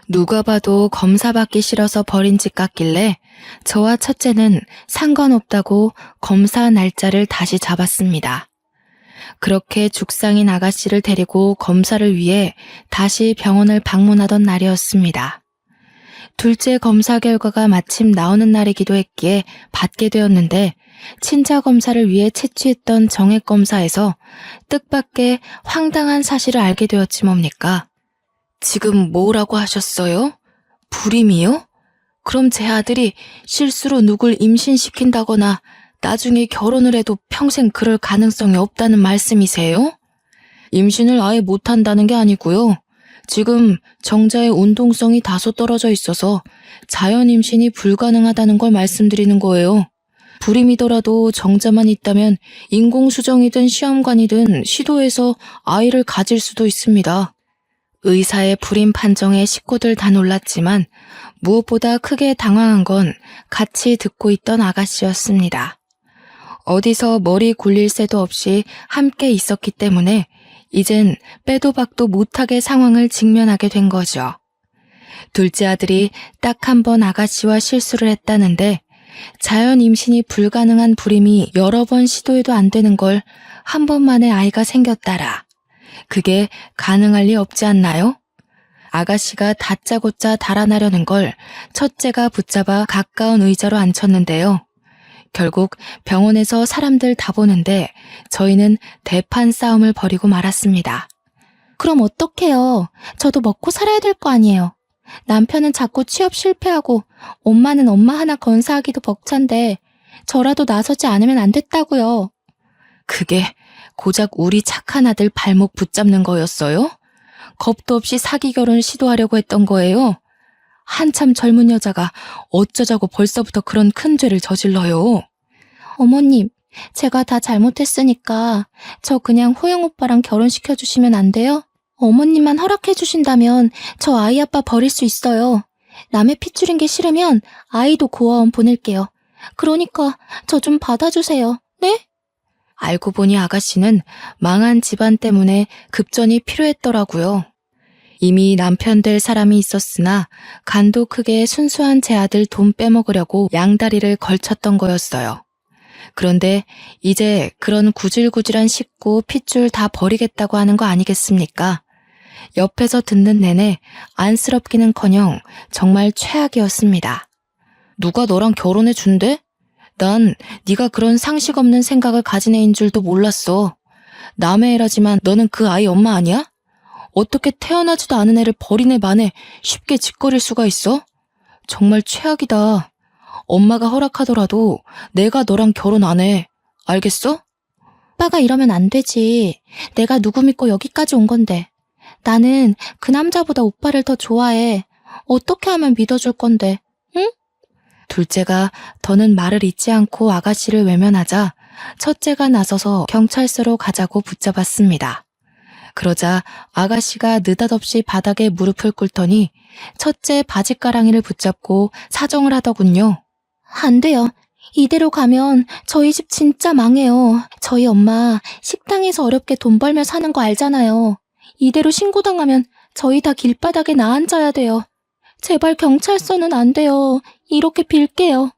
누가 봐도 검사 받기 싫어서 버린 짓 같길래 저와 첫째는 상관없다고 검사 날짜를 다시 잡았습니다. 그렇게 죽상인 아가씨를 데리고 검사를 위해 다시 병원을 방문하던 날이었습니다. 둘째 검사 결과가 마침 나오는 날이기도 했기에 받게 되었는데 친자 검사를 위해 채취했던 정액 검사에서 뜻밖의 황당한 사실을 알게 되었지 뭡니까? 지금 뭐라고 하셨어요? 불임이요? 그럼 제 아들이 실수로 누굴 임신시킨다거나 나중에 결혼을 해도 평생 그럴 가능성이 없다는 말씀이세요? 임신을 아예 못한다는 게 아니고요. 지금 정자의 운동성이 다소 떨어져 있어서 자연 임신이 불가능하다는 걸 말씀드리는 거예요. 불임이더라도 정자만 있다면 인공수정이든 시험관이든 시도해서 아이를 가질 수도 있습니다. 의사의 불임 판정에 식구들 다 놀랐지만 무엇보다 크게 당황한 건 같이 듣고 있던 아가씨였습니다. 어디서 머리 굴릴 새도 없이 함께 있었기 때문에 이젠 빼도 박도 못하게 상황을 직면하게 된 거죠. 둘째 아들이 딱 한 번 아가씨와 실수를 했다는데 자연 임신이 불가능한 불임이 여러 번 시도해도 안 되는 걸 한 번만에 아이가 생겼다라. 그게 가능할 리 없지 않나요? 아가씨가 다짜고짜 달아나려는 걸 첫째가 붙잡아 가까운 의자로 앉혔는데요. 결국 병원에서 사람들 다 보는데 저희는 대판 싸움을 벌이고 말았습니다. 그럼 어떡해요? 저도 먹고 살아야 될 거 아니에요. 남편은 자꾸 취업 실패하고 엄마는 엄마 하나 건사하기도 벅찬데 저라도 나서지 않으면 안 됐다고요. 그게 고작 우리 착한 아들 발목 붙잡는 거였어요? 겁도 없이 사기 결혼을 시도하려고 했던 거예요? 한참 젊은 여자가 어쩌자고 벌써부터 그런 큰 죄를 저질러요. 어머님, 제가 다 잘못했으니까 저 그냥 호영 오빠랑 결혼시켜 주시면 안 돼요? 어머님만 허락해 주신다면 저 아이 아빠 버릴 수 있어요. 남의 핏줄인 게 싫으면 아이도 고아원 보낼게요. 그러니까 저 좀 받아주세요. 네? 알고 보니 아가씨는 망한 집안 때문에 급전이 필요했더라고요. 이미 남편 될 사람이 있었으나 간도 크게 순수한 제 아들 돈 빼먹으려고 양다리를 걸쳤던 거였어요. 그런데 이제 그런 구질구질한 식구 핏줄 다 버리겠다고 하는 거 아니겠습니까? 옆에서 듣는 내내 안쓰럽기는커녕 정말 최악이었습니다. 누가 너랑 결혼해 준대? 난 네가 그런 상식 없는 생각을 가진 애인 줄도 몰랐어. 남의 애라지만 너는 그 아이 엄마 아니야? 어떻게 태어나지도 않은 애를 버린 애 만에 쉽게 짓거릴 수가 있어? 정말 최악이다. 엄마가 허락하더라도 내가 너랑 결혼 안 해. 알겠어? 오빠가 이러면 안 되지. 내가 누구 믿고 여기까지 온 건데. 나는 그 남자보다 오빠를 더 좋아해. 어떻게 하면 믿어줄 건데, 응? 둘째가 더는 말을 잇지 않고 아가씨를 외면하자 첫째가 나서서 경찰서로 가자고 붙잡았습니다. 그러자 아가씨가 느닷없이 바닥에 무릎을 꿇더니 첫째 바지가랑이를 붙잡고 사정을 하더군요. 안 돼요. 이대로 가면 저희 집 진짜 망해요. 저희 엄마 식당에서 어렵게 돈 벌며 사는 거 알잖아요. 이대로 신고당하면 저희 다 길바닥에 나앉아야 돼요. 제발 경찰서는 안 돼요. 이렇게 빌게요.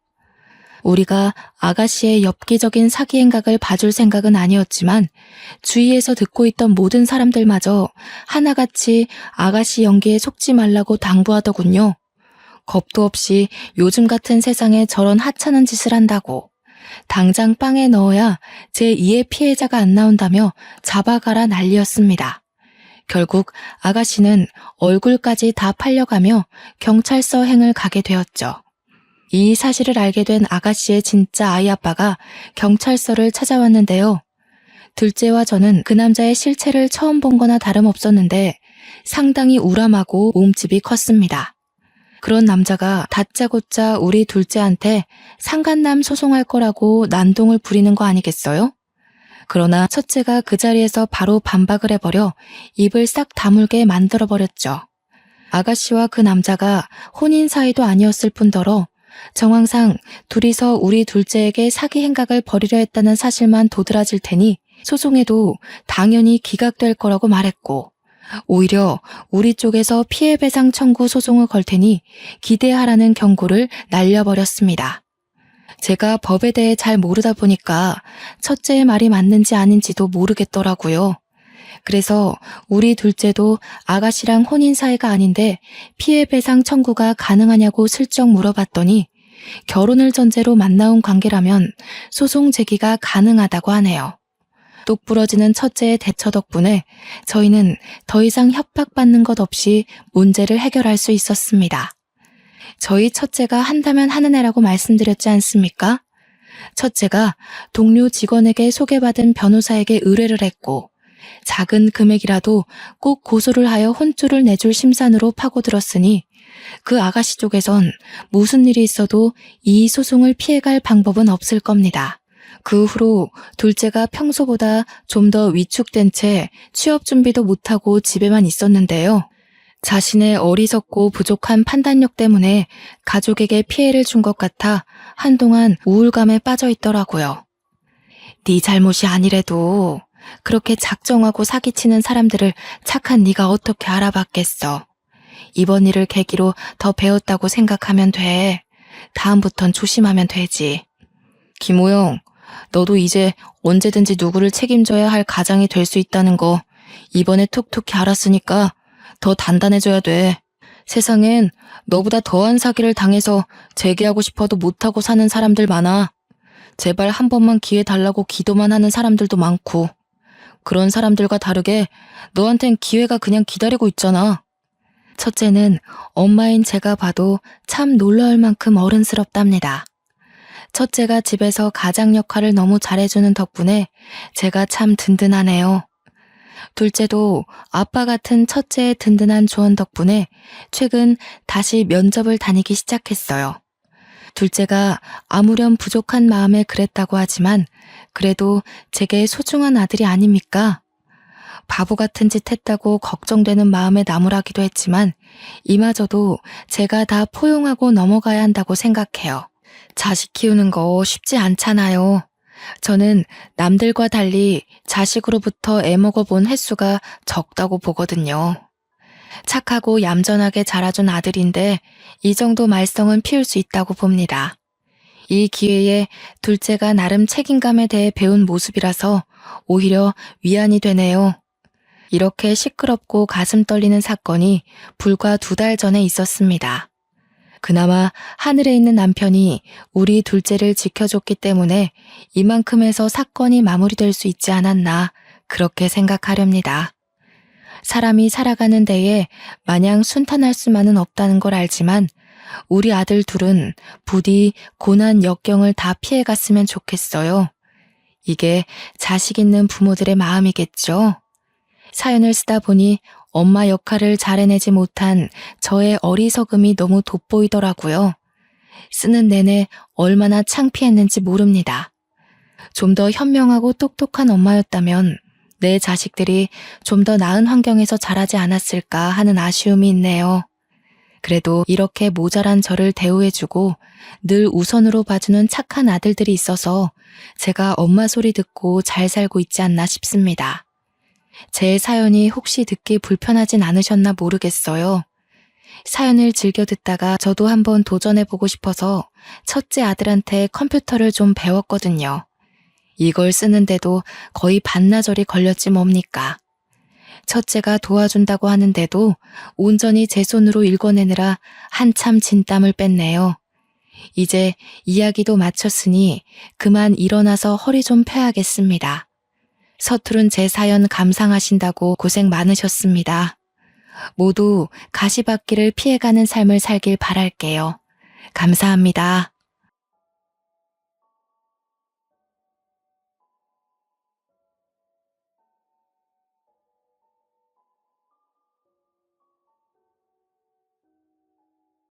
우리가 아가씨의 엽기적인 사기 행각을 봐줄 생각은 아니었지만 주위에서 듣고 있던 모든 사람들마저 하나같이 아가씨 연기에 속지 말라고 당부하더군요. 겁도 없이 요즘 같은 세상에 저런 하찮은 짓을 한다고. 당장 빵에 넣어야 제2의 피해자가 안 나온다며 잡아가라 난리였습니다. 결국 아가씨는 얼굴까지 다 팔려가며 경찰서 행을 가게 되었죠. 이 사실을 알게 된 아가씨의 진짜 아이 아빠가 경찰서를 찾아왔는데요. 둘째와 저는 그 남자의 실체를 처음 본 거나 다름없었는데 상당히 우람하고 몸집이 컸습니다. 그런 남자가 다짜고짜 우리 둘째한테 상간남 소송할 거라고 난동을 부리는 거 아니겠어요? 그러나 첫째가 그 자리에서 바로 반박을 해버려 입을 싹 다물게 만들어버렸죠. 아가씨와 그 남자가 혼인 사이도 아니었을 뿐더러 정황상 둘이서 우리 둘째에게 사기 행각을 벌이려 했다는 사실만 도드라질 테니 소송에도 당연히 기각될 거라고 말했고 오히려 우리 쪽에서 피해배상 청구 소송을 걸 테니 기대하라는 경고를 날려버렸습니다. 제가 법에 대해 잘 모르다 보니까 첫째의 말이 맞는지 아닌지도 모르겠더라고요. 그래서 우리 둘째도 아가씨랑 혼인 사이가 아닌데 피해배상 청구가 가능하냐고 슬쩍 물어봤더니 결혼을 전제로 만나온 관계라면 소송 제기가 가능하다고 하네요. 똑부러지는 첫째의 대처 덕분에 저희는 더 이상 협박받는 것 없이 문제를 해결할 수 있었습니다. 저희 첫째가 한다면 하는 애라고 말씀드렸지 않습니까? 첫째가 동료 직원에게 소개받은 변호사에게 의뢰를 했고 작은 금액이라도 꼭 고소를 하여 혼쭐을 내줄 심산으로 파고들었으니 그 아가씨 쪽에선 무슨 일이 있어도 이 소송을 피해갈 방법은 없을 겁니다. 그 후로 둘째가 평소보다 좀 더 위축된 채 취업 준비도 못하고 집에만 있었는데요. 자신의 어리석고 부족한 판단력 때문에 가족에게 피해를 준 것 같아 한동안 우울감에 빠져 있더라고요. 네 잘못이 아니래도 그렇게 작정하고 사기치는 사람들을 착한 네가 어떻게 알아봤겠어. 이번 일을 계기로 더 배웠다고 생각하면 돼. 다음부턴 조심하면 되지. 김호영, 너도 이제 언제든지 누구를 책임져야 할 가장이 될 수 있다는 거 이번에 톡톡히 알았으니까 더 단단해져야 돼. 세상엔 너보다 더한 사기를 당해서 재기하고 싶어도 못하고 사는 사람들 많아. 제발 한 번만 기회 달라고 기도만 하는 사람들도 많고 그런 사람들과 다르게 너한텐 기회가 그냥 기다리고 있잖아. 첫째는 엄마인 제가 봐도 참 놀라울 만큼 어른스럽답니다. 첫째가 집에서 가장 역할을 너무 잘해주는 덕분에 제가 참 든든하네요. 둘째도 아빠 같은 첫째의 든든한 조언 덕분에 최근 다시 면접을 다니기 시작했어요. 둘째가 아무렴 부족한 마음에 그랬다고 하지만 그래도 제게 소중한 아들이 아닙니까? 바보 같은 짓 했다고 걱정되는 마음에 나무라기도 했지만 이마저도 제가 다 포용하고 넘어가야 한다고 생각해요. 자식 키우는 거 쉽지 않잖아요. 저는 남들과 달리 자식으로부터 애먹어본 횟수가 적다고 보거든요. 착하고 얌전하게 자라준 아들인데 이 정도 말썽은 피울 수 있다고 봅니다. 이 기회에 둘째가 나름 책임감에 대해 배운 모습이라서 오히려 위안이 되네요. 이렇게 시끄럽고 가슴 떨리는 사건이 불과 2달 전에 있었습니다. 그나마 하늘에 있는 남편이 우리 둘째를 지켜줬기 때문에 이만큼에서 사건이 마무리될 수 있지 않았나 그렇게 생각하렵니다. 사람이 살아가는 데에 마냥 순탄할 수만은 없다는 걸 알지만 우리 아들 둘은 부디 고난 역경을 다 피해갔으면 좋겠어요. 이게 자식 있는 부모들의 마음이겠죠. 사연을 쓰다 보니 엄마 역할을 잘 해내지 못한 저의 어리석음이 너무 돋보이더라고요. 쓰는 내내 얼마나 창피했는지 모릅니다. 좀 더 현명하고 똑똑한 엄마였다면 내 자식들이 좀 더 나은 환경에서 자라지 않았을까 하는 아쉬움이 있네요. 그래도 이렇게 모자란 저를 대우해주고 늘 우선으로 봐주는 착한 아들들이 있어서 제가 엄마 소리 듣고 잘 살고 있지 않나 싶습니다. 제 사연이 혹시 듣기 불편하진 않으셨나 모르겠어요. 사연을 즐겨 듣다가 저도 한번 도전해보고 싶어서 첫째 아들한테 컴퓨터를 좀 배웠거든요. 이걸 쓰는데도 거의 반나절이 걸렸지 뭡니까. 첫째가 도와준다고 하는데도 온전히 제 손으로 읽어내느라 한참 진땀을 뺐네요. 이제 이야기도 마쳤으니 그만 일어나서 허리 좀 펴야겠습니다. 서투른 제 사연 감상하신다고 고생 많으셨습니다. 모두 가시밭길을 피해가는 삶을 살길 바랄게요. 감사합니다.